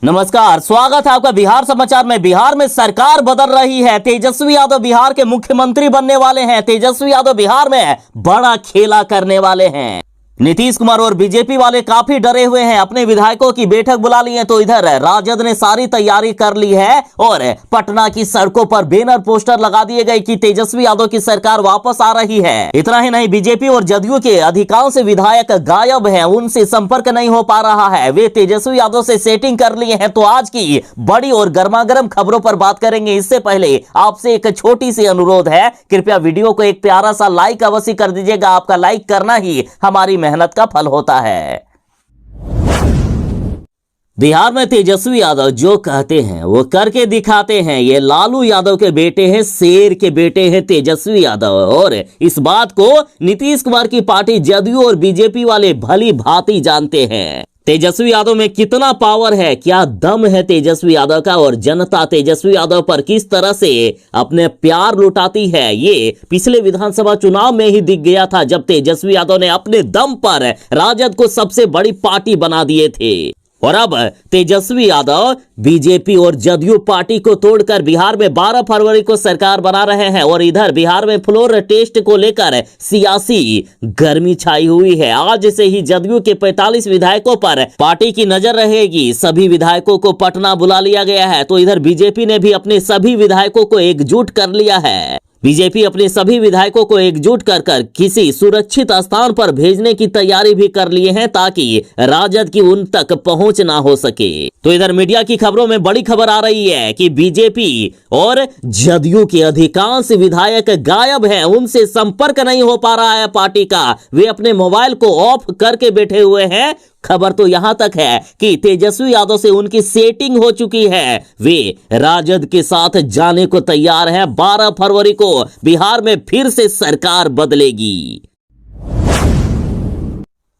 नमस्कार, स्वागत है आपका बिहार समाचार में। बिहार में सरकार बदल रही है। तेजस्वी यादव बिहार के मुख्यमंत्री बनने वाले हैं। तेजस्वी यादव बिहार में बड़ा खेला करने वाले हैं। नीतीश कुमार और बीजेपी वाले काफी डरे हुए हैं। अपने विधायकों की बैठक बुला ली है, तो इधर राजद ने सारी तैयारी कर ली है और पटना की सड़कों पर बैनर पोस्टर लगा दिए गए कि तेजस्वी यादव की सरकार वापस आ रही है। इतना ही नहीं, बीजेपी और जदयू के अधिकांश विधायक गायब हैं, उनसे संपर्क नहीं हो पा रहा है। वे तेजस्वी यादव से सेटिंग कर लिए हैं। तो आज की बड़ी और गर्मागर्म खबरों पर बात करेंगे। इससे पहले आपसे एक छोटी सी अनुरोध है, कृपया वीडियो को एक प्यारा सा लाइक अवश्य कर दीजिएगा। आपका लाइक करना ही हमारी मेहनत का फल होता है। बिहार में तेजस्वी यादव जो कहते हैं वो करके दिखाते हैं। ये लालू यादव के बेटे हैं, शेर के बेटे हैं तेजस्वी यादव। और इस बात को नीतीश कुमार की पार्टी जदयू और बीजेपी वाले भली भांति जानते हैं। तेजस्वी यादव में कितना पावर है, क्या दम है तेजस्वी यादव का, और जनता तेजस्वी यादव पर किस तरह से अपने प्यार लुटाती है, ये पिछले विधानसभा चुनाव में ही दिख गया था, जब तेजस्वी यादव ने अपने दम पर राजद को सबसे बड़ी पार्टी बना दिए थे। और अब तेजस्वी यादव बीजेपी और जदयू पार्टी को तोड़कर बिहार में 12 फरवरी को सरकार बना रहे हैं। और इधर बिहार में फ्लोर टेस्ट को लेकर सियासी गर्मी छाई हुई है। आज से ही जदयू के 45 विधायकों पर पार्टी की नजर रहेगी। सभी विधायकों को पटना बुला लिया गया है। तो इधर बीजेपी ने भी अपने सभी विधायकों को एकजुट कर लिया है। बीजेपी अपने सभी विधायकों को एकजुट कर किसी सुरक्षित स्थान पर भेजने की तैयारी भी कर लिए हैं, ताकि राजद की उन तक पहुंच ना हो सके। तो इधर मीडिया की खबरों में बड़ी खबर आ रही है कि बीजेपी और जदयू के अधिकांश विधायक गायब हैं, उनसे संपर्क नहीं हो पा रहा है पार्टी का। वे अपने मोबाइल को ऑफ करके बैठे हुए हैं। खबर तो यहां तक है कि तेजस्वी यादव से उनकी सेटिंग हो चुकी है। वे राजद के साथ जाने को तैयार हैं। 12 फरवरी को बिहार में फिर से सरकार बदलेगी।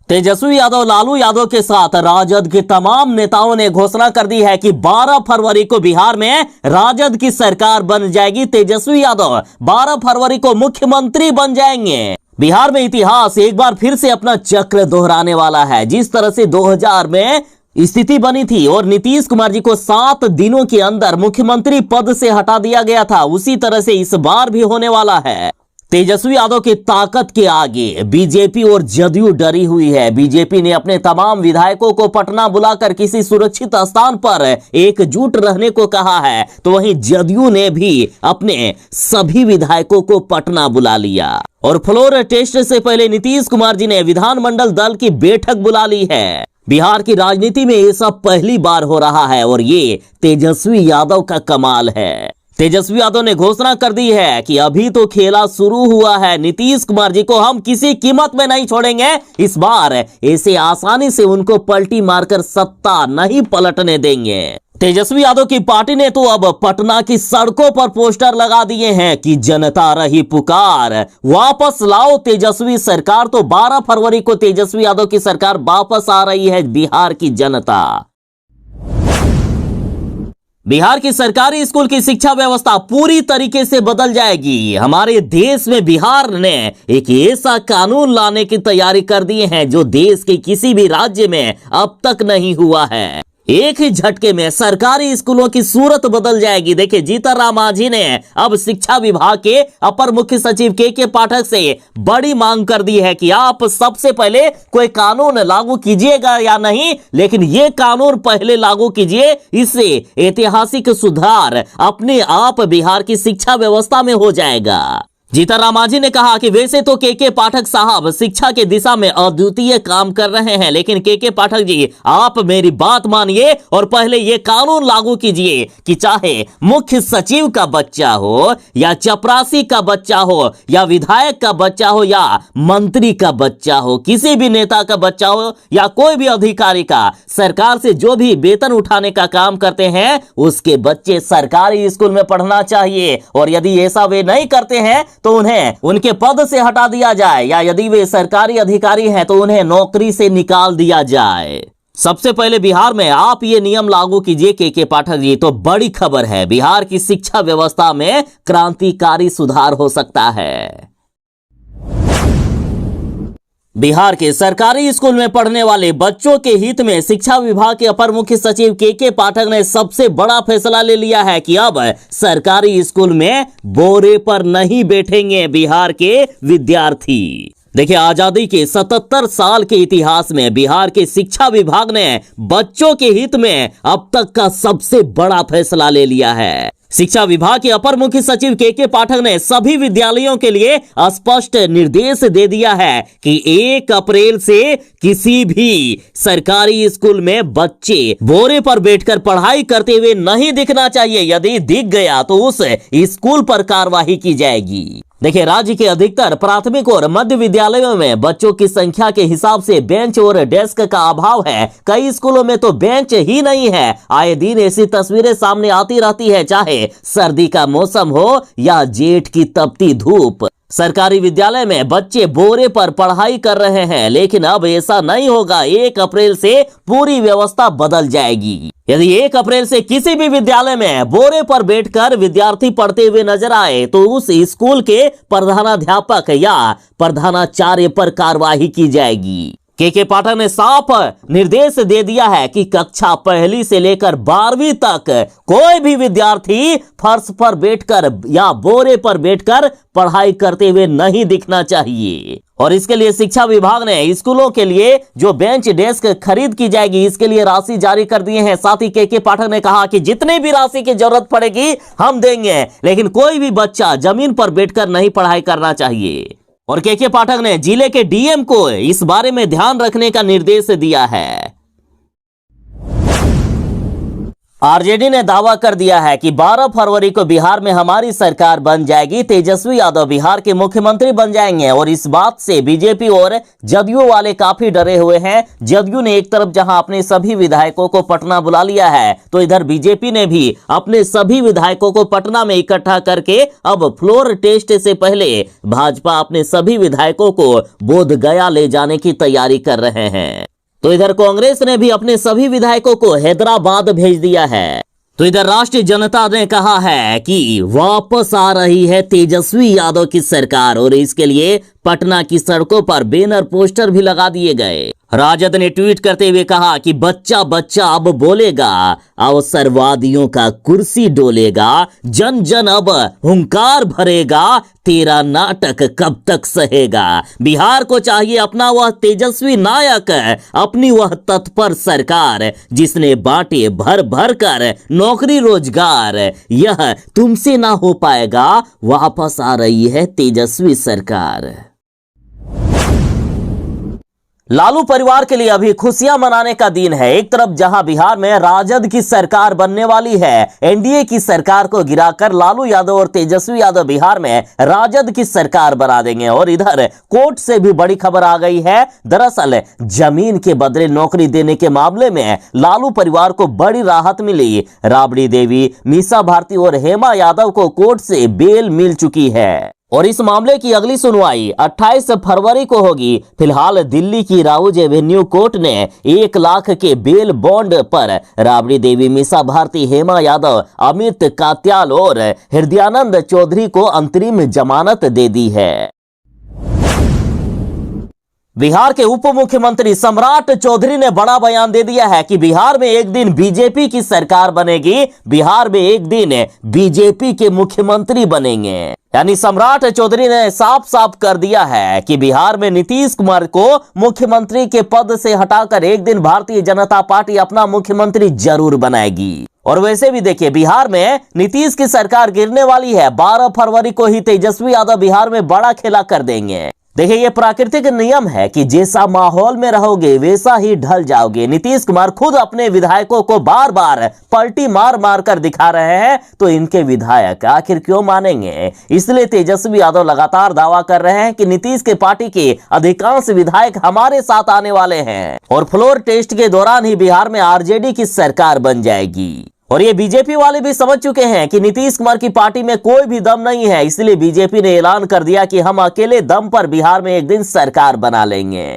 तेजस्वी यादव लालू यादव के साथ राजद के तमाम नेताओं ने घोषणा कर दी है कि 12 फरवरी को बिहार में राजद की सरकार बन जाएगी। तेजस्वी यादव 12 फरवरी को मुख्यमंत्री बन जाएंगे। बिहार में इतिहास एक बार फिर से अपना चक्र दोहराने वाला है। जिस तरह से 2000 में स्थिति बनी थी और नीतीश कुमार जी को 7 दिनों के अंदर मुख्यमंत्री पद से हटा दिया गया था, उसी तरह से इस बार भी होने वाला है। तेजस्वी यादव की ताकत के आगे बीजेपी और जदयू डरी हुई है। बीजेपी ने अपने तमाम विधायकों को पटना बुलाकर किसी सुरक्षित स्थान पर एकजुट रहने को कहा है। तो वहीं जदयू ने भी अपने सभी विधायकों को पटना बुला लिया। और फ्लोर टेस्ट से पहले नीतीश कुमार जी ने विधानमंडल दल की बैठक बुला ली है। बिहार की राजनीति में ये सब पहली बार हो रहा है और ये तेजस्वी यादव का कमाल है। तेजस्वी यादव ने घोषणा कर दी है कि अभी तो खेला शुरू हुआ है, नीतीश कुमार जी को हम किसी कीमत में नहीं छोड़ेंगे। इस बार ऐसे आसानी से उनको पलटी मारकर सत्ता नहीं पलटने देंगे। तेजस्वी यादव की पार्टी ने तो अब पटना की सड़कों पर पोस्टर लगा दिए हैं कि जनता रही पुकार, वापस लाओ तेजस्वी सरकार। तो 12 फरवरी को तेजस्वी यादव की सरकार वापस आ रही है। बिहार की जनता, बिहार की सरकारी स्कूल की शिक्षा व्यवस्था पूरी तरीके से बदल जाएगी। हमारे देश में बिहार ने एक ऐसा कानून लाने की तैयारी कर दी है जो देश के किसी भी राज्य में अब तक नहीं हुआ है। एक ही झटके में सरकारी स्कूलों की सूरत बदल जाएगी। देखिए, जीतनराम मांझी ने अब शिक्षा विभाग के अपर मुख्य सचिव के पाठक से बड़ी मांग कर दी है कि आप सबसे पहले कोई कानून लागू कीजिएगा या नहीं, लेकिन ये कानून पहले लागू कीजिए। इससे ऐतिहासिक सुधार अपने आप बिहार की शिक्षा व्यवस्था में हो जाएगा। जीतनराम मांझी ने कहा कि वैसे तो के पाठक साहब शिक्षा के दिशा में अद्वितीय काम कर रहे हैं, लेकिन के पाठक जी आप मेरी बात मानिए और पहले ये कानून लागू कीजिए कि चाहे मुख्य सचिव का बच्चा हो या चपरासी का बच्चा हो या विधायक का बच्चा हो या मंत्री का बच्चा हो, किसी भी नेता का बच्चा हो या कोई भी अधिकारी का, सरकार से जो भी वेतन उठाने का काम करते हैं उसके बच्चे सरकारी स्कूल में पढ़ना चाहिए। और यदि ऐसा वे नहीं करते हैं तो उन्हें उनके पद से हटा दिया जाए, या यदि वे सरकारी अधिकारी हैं तो उन्हें नौकरी से निकाल दिया जाए। सबसे पहले बिहार में आप ये नियम लागू कीजिए के पाठक जी। तो बड़ी खबर है, बिहार की शिक्षा व्यवस्था में क्रांतिकारी सुधार हो सकता है। बिहार के सरकारी स्कूल में पढ़ने वाले बच्चों के हित में शिक्षा विभाग के अपर मुख्य सचिव के पाठक ने सबसे बड़ा फैसला ले लिया है कि अब सरकारी स्कूल में बोरे पर नहीं बैठेंगे बिहार के विद्यार्थी। देखिए, आजादी के 77 साल के इतिहास में बिहार के शिक्षा विभाग ने बच्चों के हित में अब तक का सबसे बड़ा फैसला ले लिया है। शिक्षा विभाग के अपर मुख्य सचिव के पाठक ने सभी विद्यालयों के लिए स्पष्ट निर्देश दे दिया है कि 1 अप्रैल से किसी भी सरकारी स्कूल में बच्चे बोरे पर बैठकर पढ़ाई करते हुए नहीं दिखना चाहिए। यदि दिख गया तो उस स्कूल पर कार्रवाई की जाएगी। देखिए, राज्य के अधिकतर प्राथमिक और मध्य विद्यालयों में बच्चों की संख्या के हिसाब से बेंच और डेस्क का अभाव है। कई स्कूलों में तो बेंच ही नहीं है। आए दिन ऐसी तस्वीरें सामने आती रहती है, चाहे सर्दी का मौसम हो या जेठ की तपती धूप। सरकारी विद्यालय में बच्चे बोरे पर पढ़ाई कर रहे हैं, लेकिन अब ऐसा नहीं होगा। 1 अप्रैल से पूरी व्यवस्था बदल जाएगी। यदि 1 अप्रैल से किसी भी विद्यालय में बोरे पर बैठकर विद्यार्थी पढ़ते हुए नजर आए तो उस स्कूल के प्रधानाध्यापक या प्रधानाचार्य पर कार्रवाई की जाएगी। के पाठक ने साफ निर्देश दे दिया है कि कक्षा 1 से लेकर 12वीं तक कोई भी विद्यार्थी फर्श पर बैठकर या बोरे पर बैठकर पढ़ाई करते हुए नहीं दिखना चाहिए। और इसके लिए शिक्षा विभाग ने स्कूलों के लिए जो बेंच डेस्क खरीद की जाएगी, इसके लिए राशि जारी कर दिए हैं। साथ ही के पाठक ने कहा कि जितनी भी राशि की जरूरत पड़ेगी हम देंगे, लेकिन कोई भी बच्चा जमीन पर बैठकर नहीं पढ़ाई करना चाहिए। और के पाठक ने जिले के डीएम को इस बारे में ध्यान रखने का निर्देश दिया है। आरजेडी ने दावा कर दिया है कि 12 फरवरी को बिहार में हमारी सरकार बन जाएगी। तेजस्वी यादव बिहार के मुख्यमंत्री बन जाएंगे और इस बात से बीजेपी और जदयू वाले काफी डरे हुए हैं। जदयू ने एक तरफ जहां अपने सभी विधायकों को पटना बुला लिया है, तो इधर बीजेपी ने भी अपने सभी विधायकों को पटना में इकट्ठा करके अब फ्लोर टेस्ट से पहले भाजपा अपने सभी विधायकों को बोधगया ले जाने की तैयारी कर रहे हैं। तो इधर कांग्रेस ने भी अपने सभी विधायकों को हैदराबाद भेज दिया है। तो इधर राष्ट्रीय जनता ने कहा है कि वापस आ रही है तेजस्वी यादव की सरकार और इसके लिए पटना की सड़कों पर बैनर पोस्टर भी लगा दिए गए। राजद ने ट्वीट करते हुए कहा कि बच्चा बच्चा अब बोलेगा, अवसरवादियों का कुर्सी डोलेगा, जन जन अब हुंकार भरेगा, तेरा नाटक कब तक सहेगा। बिहार को चाहिए अपना वह तेजस्वी नायक, अपनी वह तत्पर सरकार जिसने बांटे भर भर कर नौकरी रोजगार। यह तुमसे ना हो पाएगा, वापस आ रही है तेजस्वी सरकार। लालू परिवार के लिए अभी खुशियां मनाने का दिन है। एक तरफ जहां बिहार में राजद की सरकार बनने वाली है, एनडीए की सरकार को गिराकर लालू यादव और तेजस्वी यादव बिहार में राजद की सरकार बना देंगे। और इधर कोर्ट से भी बड़ी खबर आ गई है। दरअसल जमीन के बदले नौकरी देने के मामले में लालू परिवार को बड़ी राहत मिली। राबड़ी देवी, मीसा भारती और हेमा यादव को कोर्ट से बेल मिल चुकी है और इस मामले की अगली सुनवाई 28 फरवरी को होगी। फिलहाल दिल्ली की राउज एवेन्यू कोर्ट ने 1 लाख के बेल बॉन्ड पर राबड़ी देवी, मीसा भारती, हेमा यादव, अमित कात्याल और हृदयानंद चौधरी को अंतरिम जमानत दे दी है। बिहार के उप मुख्यमंत्री सम्राट चौधरी ने बड़ा बयान दे दिया है कि बिहार में एक दिन बीजेपी की सरकार बनेगी, बिहार में एक दिन बीजेपी के मुख्यमंत्री बनेंगे। यानी सम्राट चौधरी ने साफ साफ कर दिया है कि बिहार में नीतीश कुमार को मुख्यमंत्री के पद से हटाकर एक दिन भारतीय जनता पार्टी अपना मुख्यमंत्री जरूर बनाएगी। और वैसे भी देखिए, बिहार में नीतीश की सरकार गिरने वाली है। 12 फरवरी को ही तेजस्वी यादव बिहार में बड़ा खेला कर देंगे। देखिए, ये प्राकृतिक नियम है कि जैसा माहौल में रहोगे वैसा ही ढल जाओगे। नीतीश कुमार खुद अपने विधायकों को बार बार पलटी मार मार कर दिखा रहे हैं, तो इनके विधायक आखिर क्यों मानेंगे। इसलिए तेजस्वी यादव लगातार दावा कर रहे हैं कि नीतीश के पार्टी के अधिकांश विधायक हमारे साथ आने वाले हैं और फ्लोर टेस्ट के दौरान ही बिहार में आरजेडी की सरकार बन जाएगी। और ये बीजेपी वाले भी समझ चुके हैं कि नीतीश कुमार की पार्टी में कोई भी दम नहीं है, इसलिए बीजेपी ने ऐलान कर दिया कि हम अकेले दम पर बिहार में एक दिन सरकार बना लेंगे।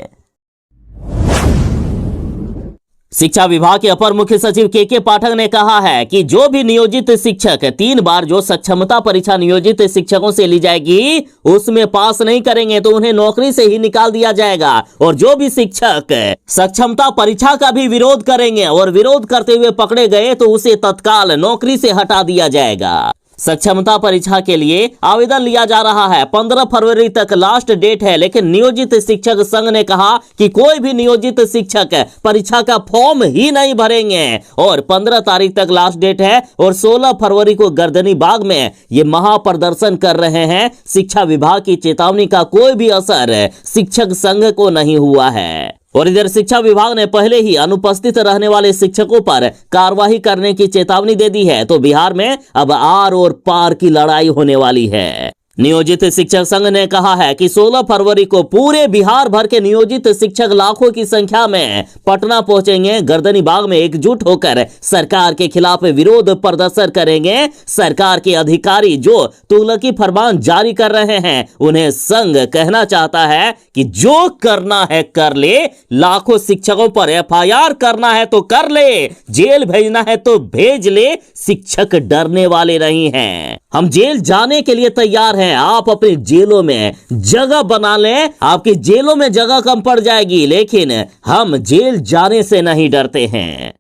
शिक्षा विभाग के अपर मुख्य सचिव के पाठक ने कहा है कि जो भी नियोजित शिक्षक 3 बार जो सक्षमता परीक्षा नियोजित शिक्षकों से ली जाएगी उसमें पास नहीं करेंगे तो उन्हें नौकरी से ही निकाल दिया जाएगा, और जो भी शिक्षक सक्षमता परीक्षा का भी विरोध करेंगे और विरोध करते हुए पकड़े गए तो उसे तत्काल नौकरी से हटा दिया जाएगा। सक्षमता परीक्षा के लिए आवेदन लिया जा रहा है। 15 फरवरी तक लास्ट डेट है, लेकिन नियोजित शिक्षक संघ ने कहा कि कोई भी नियोजित शिक्षक परीक्षा का फॉर्म ही नहीं भरेंगे और 15 तारीख तक लास्ट डेट है और 16 फरवरी को गर्दनी बाग में ये महाप्रदर्शन कर रहे हैं। शिक्षा विभाग की चेतावनी का कोई भी असर शिक्षक संघ को नहीं हुआ है। और इधर शिक्षा विभाग ने पहले ही अनुपस्थित रहने वाले शिक्षकों पर कार्रवाई करने की चेतावनी दे दी है, तो बिहार में अब आर और पार की लड़ाई होने वाली है। नियोजित शिक्षक संघ ने कहा है कि 16 फरवरी को पूरे बिहार भर के नियोजित शिक्षक लाखों की संख्या में पटना पहुंचेंगे। गर्दनी बाग में एकजुट होकर सरकार के खिलाफ विरोध प्रदर्शन करेंगे। सरकार के अधिकारी जो तुगलकी फरमान जारी कर रहे हैं उन्हें संघ कहना चाहता है कि जो करना है कर ले, लाखों शिक्षकों पर FIR करना है तो कर ले, जेल भेजना है तो भेज ले, शिक्षक डरने वाले नहीं हैं। हम जेल जाने के लिए तैयार हैं, आप अपनी जेलों में जगह बना लें, आपकी जेलों में जगह कम पड़ जाएगी, लेकिन हम जेल जाने से नहीं डरते हैं।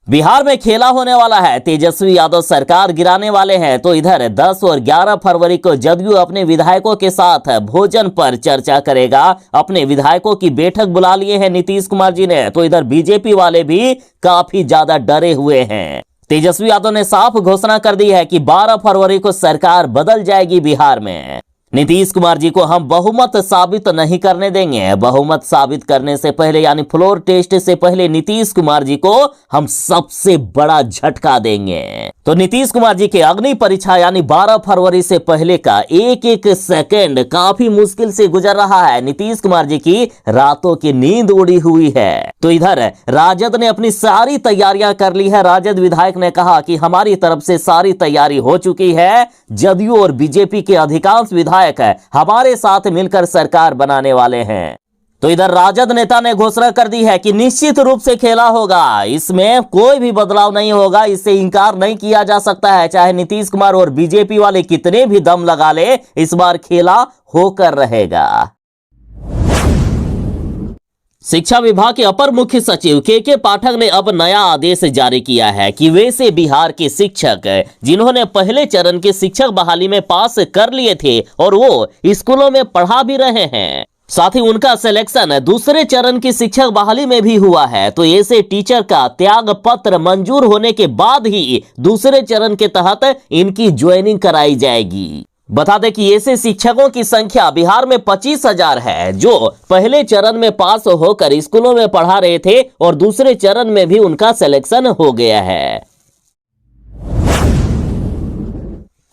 बिहार में खेला होने वाला है, तेजस्वी यादव सरकार गिराने वाले हैं। तो इधर 10 और 11 फरवरी को जदयू अपने विधायकों के साथ भोजन पर चर्चा करेगा। अपने विधायकों की बैठक बुला लिए हैं नीतीश कुमार जी ने। तो इधर बीजेपी वाले भी काफी ज्यादा डरे हुए हैं। तेजस्वी यादव ने साफ घोषणा कर दी है कि 12 फरवरी को सरकार बदल जाएगी बिहार में। नीतीश कुमार जी को हम बहुमत साबित नहीं करने देंगे। बहुमत साबित करने से पहले यानी फ्लोर टेस्ट से पहले नीतीश कुमार जी को हम सबसे बड़ा झटका देंगे। तो नीतीश कुमार जी के अग्नि परीक्षा यानी 12 फरवरी से पहले का एक एक सेकंड काफी मुश्किल से गुजर रहा है। नीतीश कुमार जी की रातों की नींद उड़ी हुई है। तो इधर राजद ने अपनी सारी तैयारियां कर ली है। राजद विधायक ने कहा कि हमारी तरफ से सारी तैयारी हो चुकी है। जदयू और बीजेपी के अधिकांश विधायक हमारे साथ मिलकर सरकार बनाने वाले हैं। तो इधर राजद नेता ने घोषणा कर दी है कि निश्चित रूप से खेला होगा, इसमें कोई भी बदलाव नहीं होगा, इससे इंकार नहीं किया जा सकता है। चाहे नीतीश कुमार और बीजेपी वाले कितने भी दम लगा ले, इस बार खेला होकर रहेगा। शिक्षा विभाग के अपर मुख्य सचिव के पाठक ने अब नया आदेश जारी किया है कि वैसे बिहार के शिक्षक जिन्होंने पहले चरण के शिक्षक बहाली में पास कर लिए थे और वो स्कूलों में पढ़ा भी रहे हैं, साथ ही उनका सिलेक्शन दूसरे चरण की शिक्षक बहाली में भी हुआ है, तो ऐसे टीचर का त्याग पत्र मंजूर होने के बाद ही दूसरे चरण के तहत इनकी ज्वाइनिंग कराई जाएगी। बता दें कि ऐसे शिक्षकों की संख्या बिहार में 25,000 है जो पहले चरण में पास होकर स्कूलों में पढ़ा रहे थे और दूसरे चरण में भी उनका सिलेक्शन हो गया है।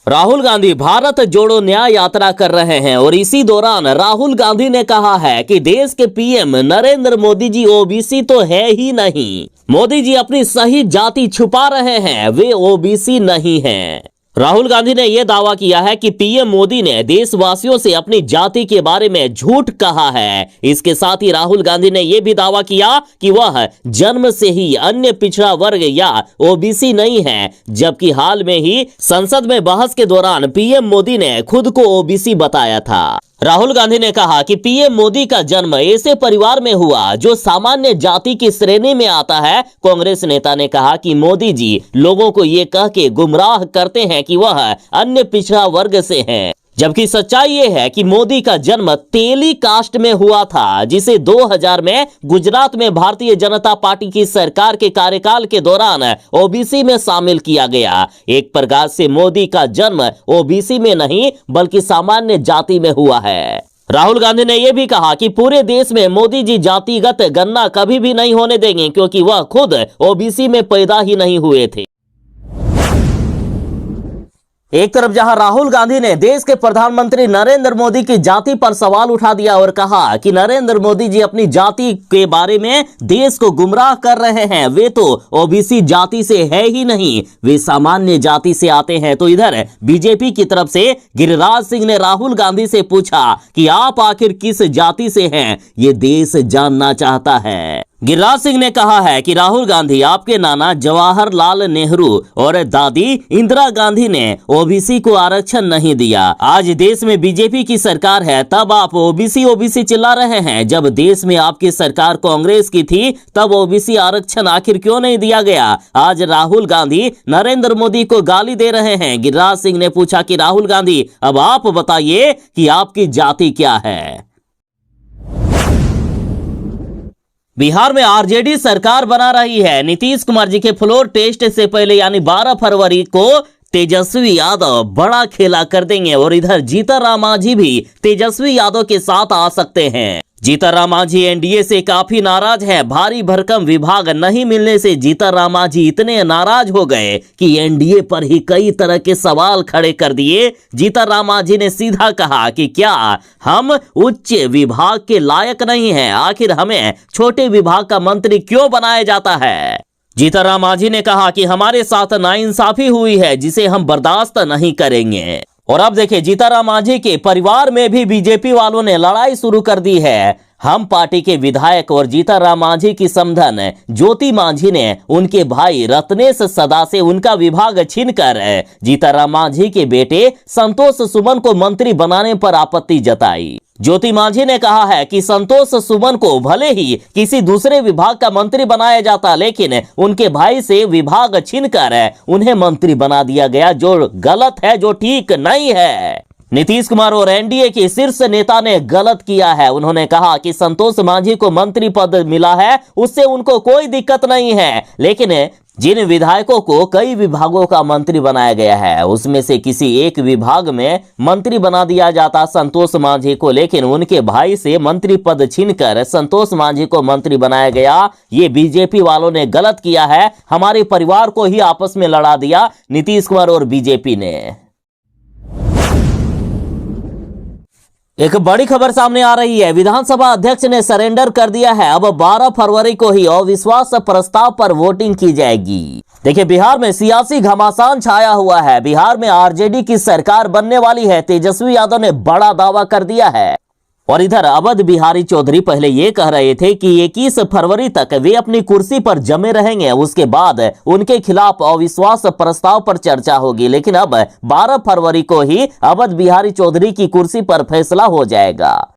राहुल गांधी भारत जोड़ो न्याय यात्रा कर रहे हैं और इसी दौरान राहुल गांधी ने कहा है कि देश के पीएम नरेंद्र मोदी जी ओबीसी तो है ही नहीं। मोदी जी अपनी सही जाति छुपा रहे हैं, वे ओबीसी नहीं हैं। राहुल गांधी ने यह दावा किया है कि पीएम मोदी ने देशवासियों से अपनी जाति के बारे में झूठ कहा है। इसके साथ ही राहुल गांधी ने यह भी दावा किया कि वह जन्म से ही अन्य पिछड़ा वर्ग या ओबीसी नहीं है, जबकि हाल में ही संसद में बहस के दौरान पीएम मोदी ने खुद को ओबीसी बताया था। राहुल गांधी ने कहा कि पीएम मोदी का जन्म ऐसे परिवार में हुआ जो सामान्य जाति की श्रेणी में आता है। कांग्रेस नेता ने कहा कि मोदी जी लोगों को ये कह के गुमराह करते हैं कि वह अन्य पिछड़ा वर्ग से हैं, जबकि सच्चाई ये है कि मोदी का जन्म तेली कास्ट में हुआ था, जिसे 2000 में गुजरात में भारतीय जनता पार्टी की सरकार के कार्यकाल के दौरान ओबीसी में शामिल किया गया। एक प्रकार से मोदी का जन्म ओबीसी में नहीं बल्कि सामान्य जाति में हुआ है। राहुल गांधी ने यह भी कहा कि पूरे देश में मोदी जी जातिगत गणना कभी भी नहीं होने देंगे, क्योंकि वह खुद ओबीसी में पैदा ही नहीं हुए थे। एक तरफ जहां राहुल गांधी ने देश के प्रधानमंत्री नरेंद्र मोदी की जाति पर सवाल उठा दिया और कहा कि नरेंद्र मोदी जी अपनी जाति के बारे में देश को गुमराह कर रहे हैं, वे तो ओबीसी जाति से है ही नहीं, वे सामान्य जाति से आते हैं। तो इधर बीजेपी की तरफ से गिरिराज सिंह ने राहुल गांधी से पूछा कि आप आखिर किस जाति से हैं, ये देश जानना चाहता है। गिरिराज सिंह ने कहा है कि राहुल गांधी, आपके नाना जवाहरलाल नेहरू और दादी इंदिरा गांधी ने ओबीसी को आरक्षण नहीं दिया। आज देश में बीजेपी की सरकार है, तब आप ओबीसी चिल्ला रहे हैं। जब देश में आपकी सरकार कांग्रेस की थी, तब ओबीसी आरक्षण आखिर क्यों नहीं दिया गया? आज राहुल गांधी नरेंद्र मोदी को गाली दे रहे हैं। गिरिराज सिंह ने पूछा कि राहुल गांधी, अब आप बताइए कि आपकी जाति क्या है। बिहार में आरजेडी सरकार बना रही है। नीतीश कुमार जी के फ्लोर टेस्ट से पहले यानी 12 फरवरी को तेजस्वी यादव बड़ा खेला कर देंगे और इधर जीतनराम मांझी भी तेजस्वी यादव के साथ आ सकते हैं। जीतनराम मांझी एनडीए से काफी नाराज है। भारी भरकम विभाग नहीं मिलने से जीतनराम मांझी इतने नाराज हो गए कि एनडीए पर ही कई तरह के सवाल खड़े कर दिए। जीतनराम मांझी ने सीधा कहा कि क्या हम उच्च विभाग के लायक नहीं हैं? आखिर हमें छोटे विभाग का मंत्री क्यों बनाया जाता है? जीतनराम मांझी ने कहा कि हमारे साथ नाइंसाफी हुई है, जिसे हम बर्दाश्त नहीं करेंगे। और अब देखिए, जीतनराम मांझी के परिवार में भी बीजेपी वालों ने लड़ाई शुरू कर दी है। हम पार्टी के विधायक और जीतनराम मांझी की समधन ज्योति मांझी ने उनके भाई रत्नेश सदा से उनका विभाग छीनकर जीतनराम मांझी के बेटे संतोष सुमन को मंत्री बनाने पर आपत्ति जताई। ज्योति मांझी ने कहा है कि संतोष सुमन को भले ही किसी दूसरे विभाग का मंत्री बनाया जाता, लेकिन उनके भाई से विभाग छीनकर उन्हें मंत्री बना दिया गया, जो गलत है, जो ठीक नहीं है। नीतीश कुमार और एनडीए के शीर्ष नेता ने गलत किया है। उन्होंने कहा कि संतोष मांझी को मंत्री पद मिला है, उससे उनको कोई दिक्कत नहीं है, लेकिन जिन विधायकों को कई विभागों का मंत्री बनाया गया है, उसमें से किसी एक विभाग में मंत्री बना दिया जाता संतोष मांझी को, लेकिन उनके भाई से मंत्री पद छीनकर संतोष मांझी को मंत्री बनाया गया। ये बीजेपी वालों ने गलत किया है। हमारे परिवार को ही आपस में लड़ा दिया नीतीश कुमार और बीजेपी ने। एक बड़ी खबर सामने आ रही है। विधानसभा अध्यक्ष ने सरेंडर कर दिया है। अब 12 फरवरी को ही अविश्वास प्रस्ताव पर वोटिंग की जाएगी। देखिए, बिहार में सियासी घमासान छाया हुआ है। बिहार में आरजेडी की सरकार बनने वाली है। तेजस्वी यादव ने बड़ा दावा कर दिया है। और इधर अवध बिहारी चौधरी पहले ये कह रहे थे कि 21 फरवरी तक वे अपनी कुर्सी पर जमे रहेंगे, उसके बाद उनके खिलाफ अविश्वास प्रस्ताव पर चर्चा होगी। लेकिन अब 12 फरवरी को ही अवध बिहारी चौधरी की कुर्सी पर फैसला हो जाएगा।